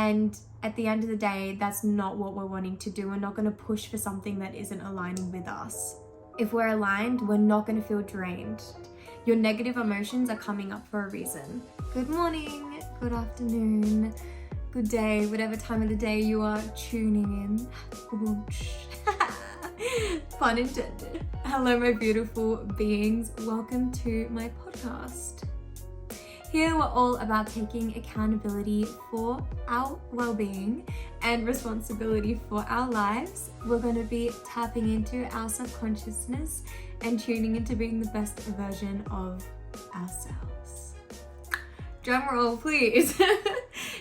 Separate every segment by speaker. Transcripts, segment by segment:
Speaker 1: And at the end of the day, that's not what we're wanting to do. We're not going to push for something that isn't aligning with us. If we're aligned, we're not going to feel drained. Your negative emotions are coming up for a reason. Good morning, good afternoon, good day, whatever time of the day you are tuning in. Pun intended. Hello, my beautiful beings. Welcome to my podcast. Here we're all about taking accountability for our well-being and responsibility for our lives. We're going to be tapping into our subconsciousness and tuning into being the best version of ourselves. Drum roll, please.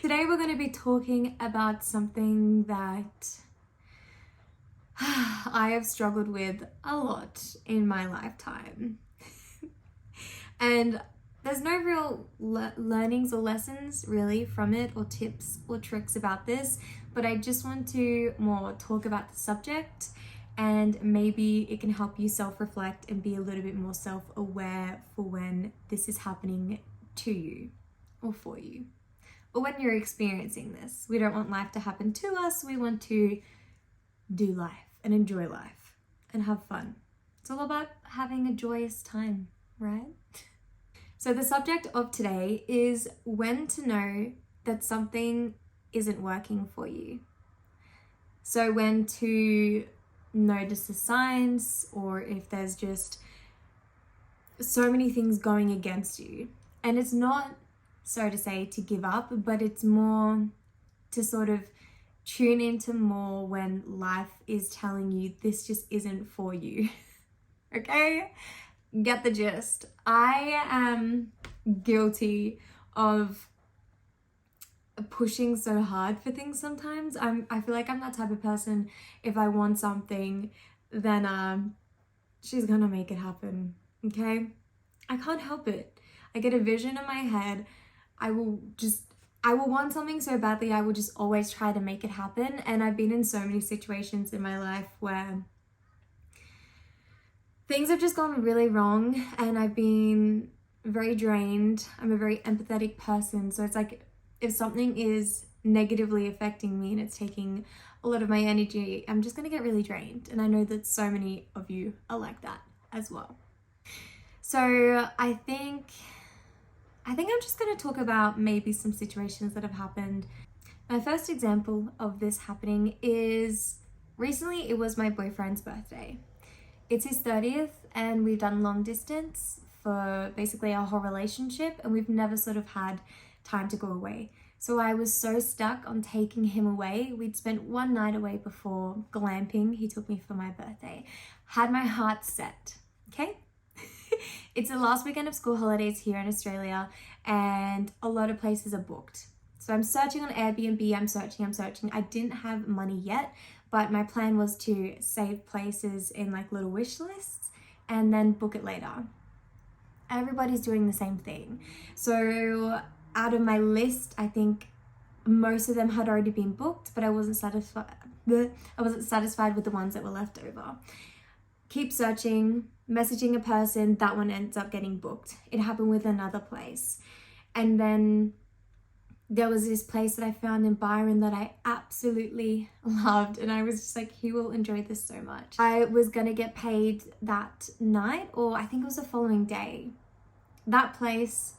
Speaker 1: Today we're going to be talking about something that I have struggled with a lot in my lifetime. And there's no real learnings or lessons really from it, or tips or tricks about this, but I just want to more talk about the subject, and maybe it can help you self-reflect and be a little bit more self-aware for when this is happening to you or for you, or when you're experiencing this. We don't want life to happen to us. We want to do life and enjoy life and have fun. It's all about having a joyous time, right? So the subject of today is when to know that something isn't working for you. So when to notice the signs, or if there's just so many things going against you. And it's not, so to say, to give up, but it's more to sort of tune into more when life is telling you this just isn't for you. Okay? Get the gist. I am guilty of pushing so hard for things sometimes. I feel like I'm that type of person. If I want something, then she's gonna make it happen. Okay? I can't help it. I get a vision in my head. I will want something so badly, I will just always try to make it happen. And I've been in so many situations in my life where things have just gone really wrong and I've been very drained. I'm a very empathetic person. So it's like if something is negatively affecting me and it's taking a lot of my energy, I'm just going to get really drained. And I know that so many of you are like that as well. So I think I'm just going to talk about maybe some situations that have happened. My first example of this happening is recently. It was my boyfriend's birthday. It's his 30th and we've done long distance for basically our whole relationship, and we've never sort of had time to go away. So I was so stuck on taking him away. We'd spent one night away before glamping. He took me for my birthday. Had my heart set, okay? It's the last weekend of school holidays here in Australia and a lot of places are booked. So I'm searching on Airbnb, I'm searching. I didn't have money yet, but my plan was to save places in like little wish lists and then book it later. Everybody's doing the same thing. So out of my list, I think most of them had already been booked, but I wasn't satisfied with the ones that were left over. Keep searching, messaging a person, that one ends up getting booked. It happened with another place. And then there was this place that I found in Byron that I absolutely loved, and I was just like, he will enjoy this so much. I was gonna get paid that night, or I think it was the following day. That place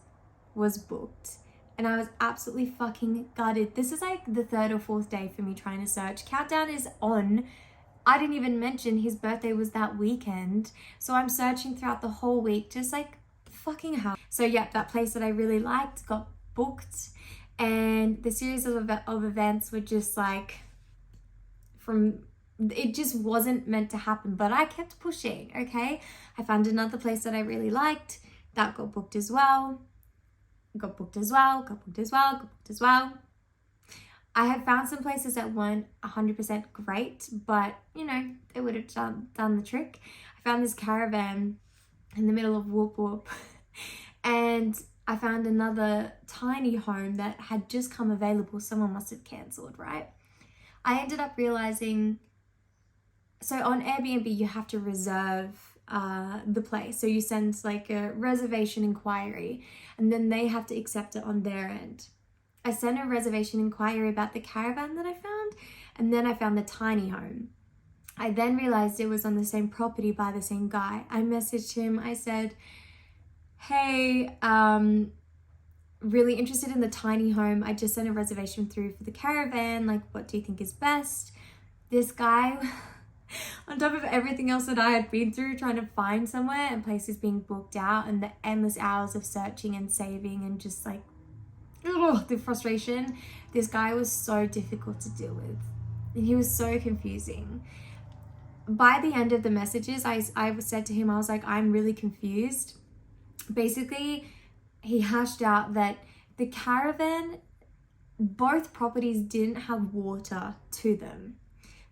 Speaker 1: was booked and I was absolutely fucking gutted. This is like the third or fourth day for me trying to search. Countdown is on. I didn't even mention his birthday was that weekend, so I'm searching throughout the whole week, just like fucking hell. So yeah, that place that I really liked got booked. And the series of events were just like, it just wasn't meant to happen, but I kept pushing, okay? I found another place that I really liked, that got booked as well, got booked as well. I have found some places that weren't 100% great, but you know, it would have done the trick. I found this caravan in the middle of Whoop Whoop and I found another tiny home that had just come available. Someone must have cancelled, right? I ended up realizing, so on Airbnb, you have to reserve the place. So you send like a reservation inquiry and then they have to accept it on their end. I sent a reservation inquiry about the caravan that I found, and then I found the tiny home. I then realized it was on the same property by the same guy. I messaged him. I said, hey, really interested in the tiny home. I just sent a reservation through for the caravan. Like, what do you think is best? This guy, on top of everything else that I had been through trying to find somewhere and places being booked out and the endless hours of searching and saving and just like, the frustration, this guy was so difficult to deal with. And he was so confusing. By the end of the messages, I said to him, I was like, I'm really confused. Basically, he hashed out that the caravan, both properties didn't have water to them.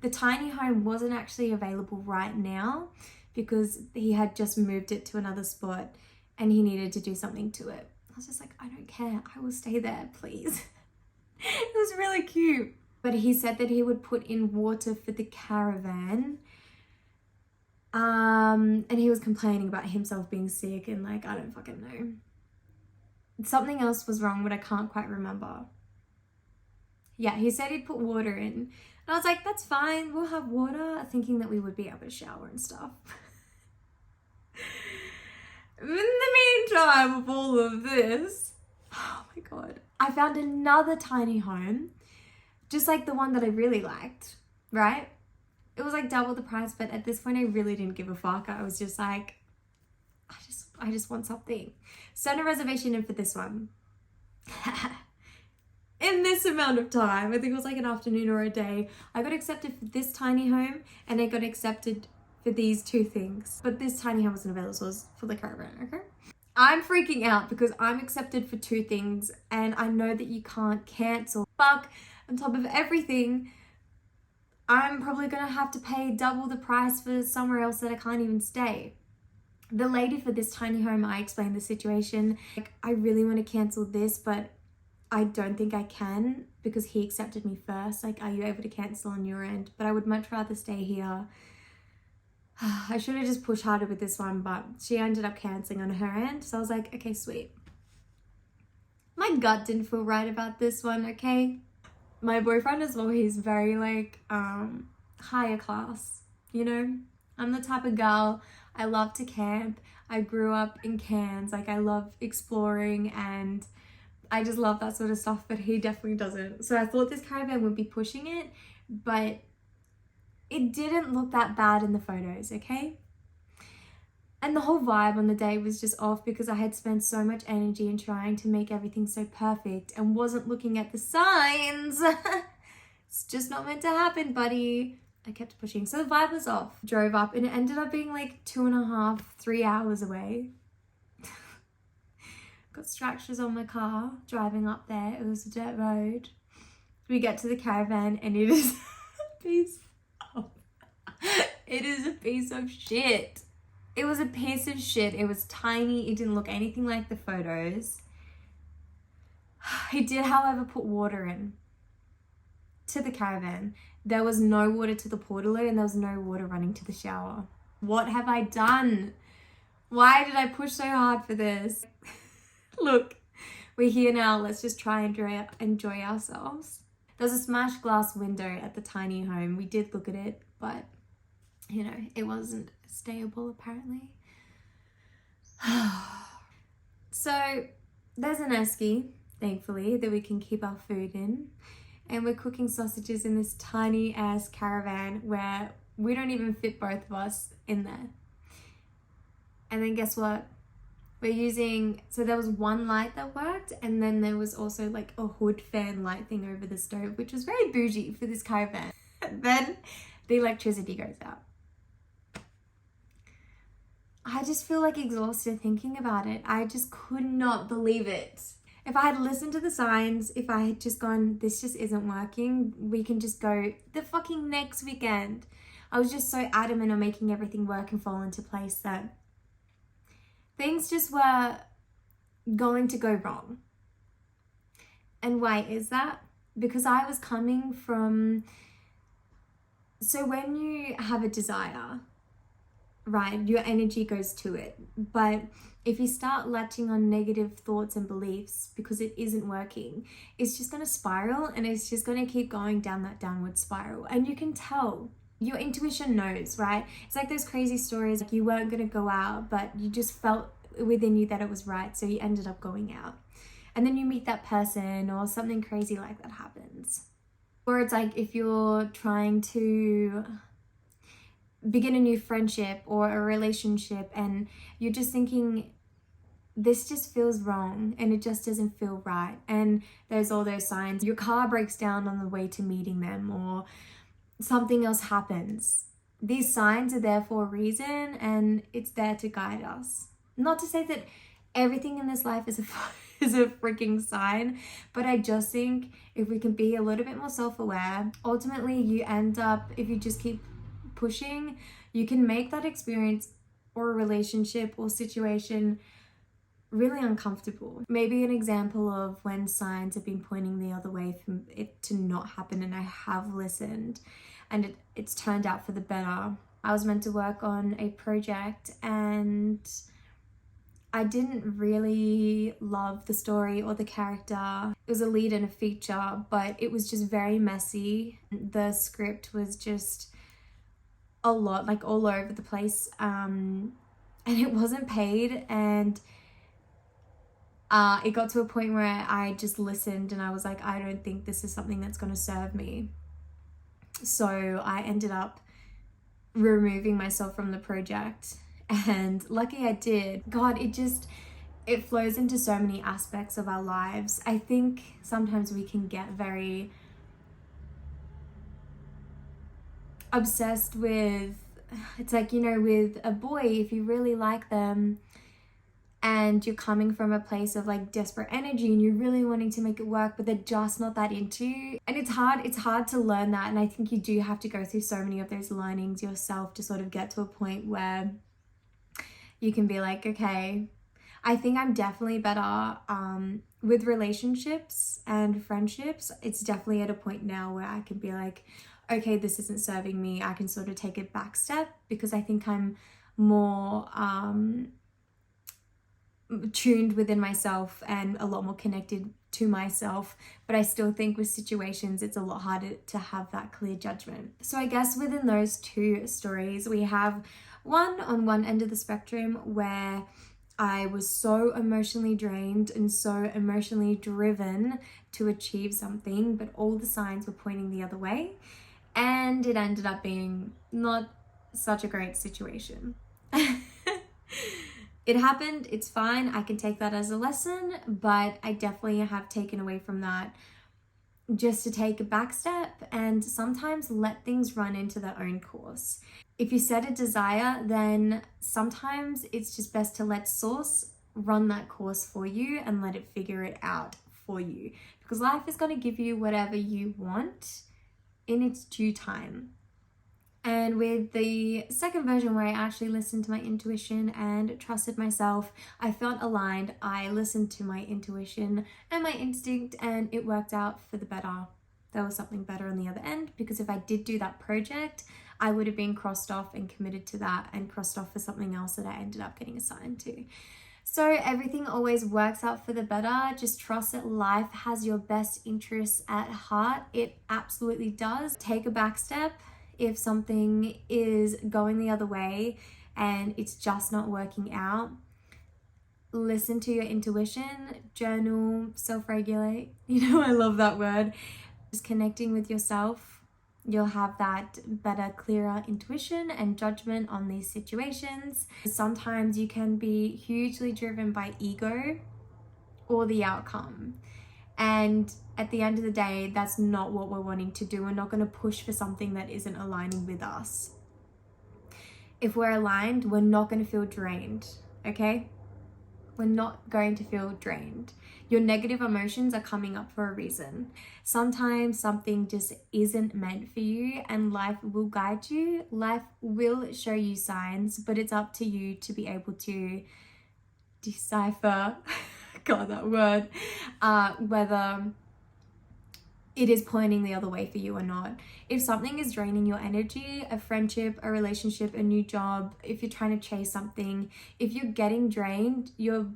Speaker 1: The tiny home wasn't actually available right now because he had just moved it to another spot and he needed to do something to it. I was just like, I don't care. I will stay there, please. It was really cute. But he said that he would put in water for the caravan. And he was complaining about himself being sick and like, I don't fucking know. Something else was wrong, but I can't quite remember. Yeah, he said he'd put water in. And I was like, that's fine, we'll have water, thinking that we would be able to shower and stuff. In the meantime of all of this, oh my God, I found another tiny home, just like the one that I really liked, right? It was like double the price, but at this point I really didn't give a fuck. I was just like, I just want something. Send a reservation in for this one. In this amount of time, I think it was like an afternoon or a day, I got accepted for this tiny home and I got accepted for these two things. But this tiny home wasn't available, so it was for the caravan, okay? I'm freaking out because I'm accepted for two things and I know that you can't cancel. Fuck, on top of everything, I'm probably gonna have to pay double the price for somewhere else that I can't even stay. The lady for this tiny home, I explained the situation. Like, I really want to cancel this, but I don't think I can because he accepted me first. Like, are you able to cancel on your end? But I would much rather stay here. I should have just pushed harder with this one, but she ended up canceling on her end. So I was like, okay, sweet. My gut didn't feel right about this one, okay? My boyfriend as well, he's very like higher class, you know? I'm the type of girl, I love to camp. I grew up in Cairns, like I love exploring and I just love that sort of stuff, but he definitely doesn't. So I thought this caravan would be pushing it, but it didn't look that bad in the photos, okay? And the whole vibe on the day was just off because I had spent so much energy in trying to make everything so perfect and wasn't looking at the signs. It's just not meant to happen, buddy. I kept pushing. So the vibe was off. Drove up and it ended up being like 2.5, 3 hours away. Got structures on my car driving up there. It was a dirt road. We get to the caravan and it is a piece of... It is a piece of shit. It was a piece of shit. It was tiny. It didn't look anything like the photos. He did, however, put water in to the caravan. There was no water to the portaloo and there was no water running to the shower. What have I done? Why did I push so hard for this? Look, we're here now. Let's just try and enjoy ourselves. There's a smashed glass window at the tiny home. We did look at it, but you know, it wasn't stayable apparently. So there's an esky, thankfully, that we can keep our food in. And we're cooking sausages in this tiny ass caravan where we don't even fit both of us in there. And then guess what? We're using, so there was one light that worked and then there was also like a hood fan light thing over the stove, which was very bougie for this caravan. Then the electricity goes out. I just feel like exhausted thinking about it. I just could not believe it. If I had listened to the signs, if I had just gone, this just isn't working, we can just go the fucking next weekend. I was just so adamant on making everything work and fall into place that things just were going to go wrong. And why is that? Because I was coming from, so when you have a desire, right? Your energy goes to it. But if you start latching on negative thoughts and beliefs because it isn't working, it's just going to spiral, and it's just going to keep going down that downward spiral. And you can tell. Your intuition knows, right? It's like those crazy stories, like you weren't going to go out, but you just felt within you that it was right, so you ended up going out. And then you meet that person, or something crazy like that happens. Or it's like if you're trying to begin a new friendship or a relationship and you're just thinking, this just feels wrong and it just doesn't feel right. And there's all those signs. Your car breaks down on the way to meeting them, or something else happens. These signs are there for a reason, and it's there to guide us. Not to say that everything in this life is a is a freaking sign, but I just think if we can be a little bit more self-aware, ultimately you end up, if you just keep pushing, you can make that experience or a relationship or situation really uncomfortable. Maybe an example of when signs have been pointing the other way for it to not happen, and I have listened and it's turned out for the better. I was meant to work on a project and I didn't really love the story or the character. It was a lead and a feature, but it was just very messy. The script was just a lot, like all over the place, and it wasn't paid, and it got to a point where I just listened and I was like, I don't think this is something that's going to serve me. So I ended up removing myself from the project, and lucky I did. God, it flows into so many aspects of our lives. I think sometimes we can get very obsessed with, it's like, you know, with a boy, if you really like them and you're coming from a place of like desperate energy and you're really wanting to make it work, but they're just not that into you. And it's hard to learn that. And I think you do have to go through so many of those learnings yourself to sort of get to a point where you can be like, okay, I think I'm definitely better with relationships and friendships. It's definitely at a point now where I can be like, okay, this isn't serving me. I can sort of take a back step, because I think I'm more tuned within myself and a lot more connected to myself. But I still think with situations it's a lot harder to have that clear judgment. So I guess within those two stories, we have one on one end of the spectrum where I was so emotionally drained and so emotionally driven to achieve something, but all the signs were pointing the other way, and it ended up being not such a great situation. It happened, it's fine, I can take that as a lesson, but I definitely have taken away from that just to take a back step and sometimes let things run into their own course. If you set a desire, then sometimes it's just best to let source run that course for you and let it figure it out for you, because life is going to give you whatever you want in its due time. And with the second version, where I actually listened to my intuition and trusted myself, I felt aligned. I listened to my intuition and my instinct, and it worked out for the better. There was something better on the other end, because if I did do that project, I would have been crossed off and committed to that and crossed off for something else that I ended up getting assigned to. So everything always works out for the better. Just trust that life has your best interests at heart. It absolutely does. Take a back step if something is going the other way and it's just not working out. Listen to your intuition, journal, self-regulate. You know, I love that word. Just connecting with yourself, you'll have that better, clearer intuition and judgment on these situations. Sometimes you can be hugely driven by ego or the outcome. And at the end of the day, that's not what we're wanting to do. We're not going to push for something that isn't aligning with us. If we're aligned, we're not going to feel drained, okay? We're not going to feel drained. Your negative emotions are coming up for a reason. Sometimes something just isn't meant for you, and life will guide you. Life will show you signs, but it's up to you to be able to decipher, God, that word, whether it is pointing the other way for you or not. If something is draining your energy, a friendship, a relationship, a new job, if you're trying to chase something, if you're getting drained, you're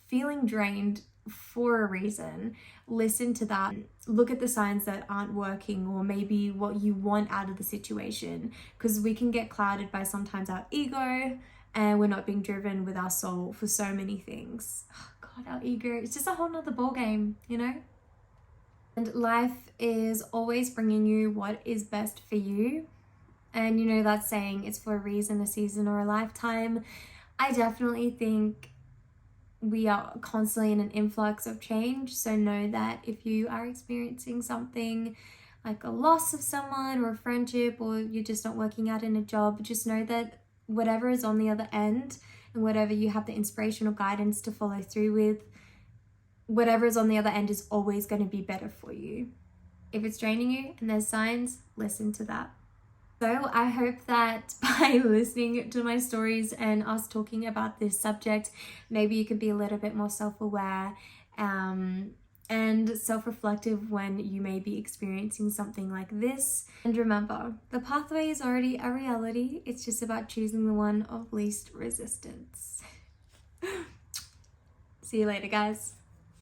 Speaker 1: feeling drained for a reason. Listen to that. Look at the signs that aren't working, or maybe what you want out of the situation, because we can get clouded by sometimes our ego, and we're not being driven with our soul for so many things. Oh God, our ego, it's just a whole nother ball game, you know? And life is always bringing you what is best for you. And you know that saying, it's for a reason, a season, or a lifetime. I definitely think we are constantly in an influx of change. So know that if you are experiencing something like a loss of someone or a friendship, or you're just not working out in a job, just know that whatever is on the other end, and whatever you have the inspiration or guidance to follow through with, whatever is on the other end is always going to be better for you. If it's draining you and there's signs, listen to that. So I hope that by listening to my stories and us talking about this subject, maybe you could be a little bit more self-aware and self-reflective when you may be experiencing something like this. And remember, the pathway is already a reality. It's just about choosing the one of least resistance. See you later, guys.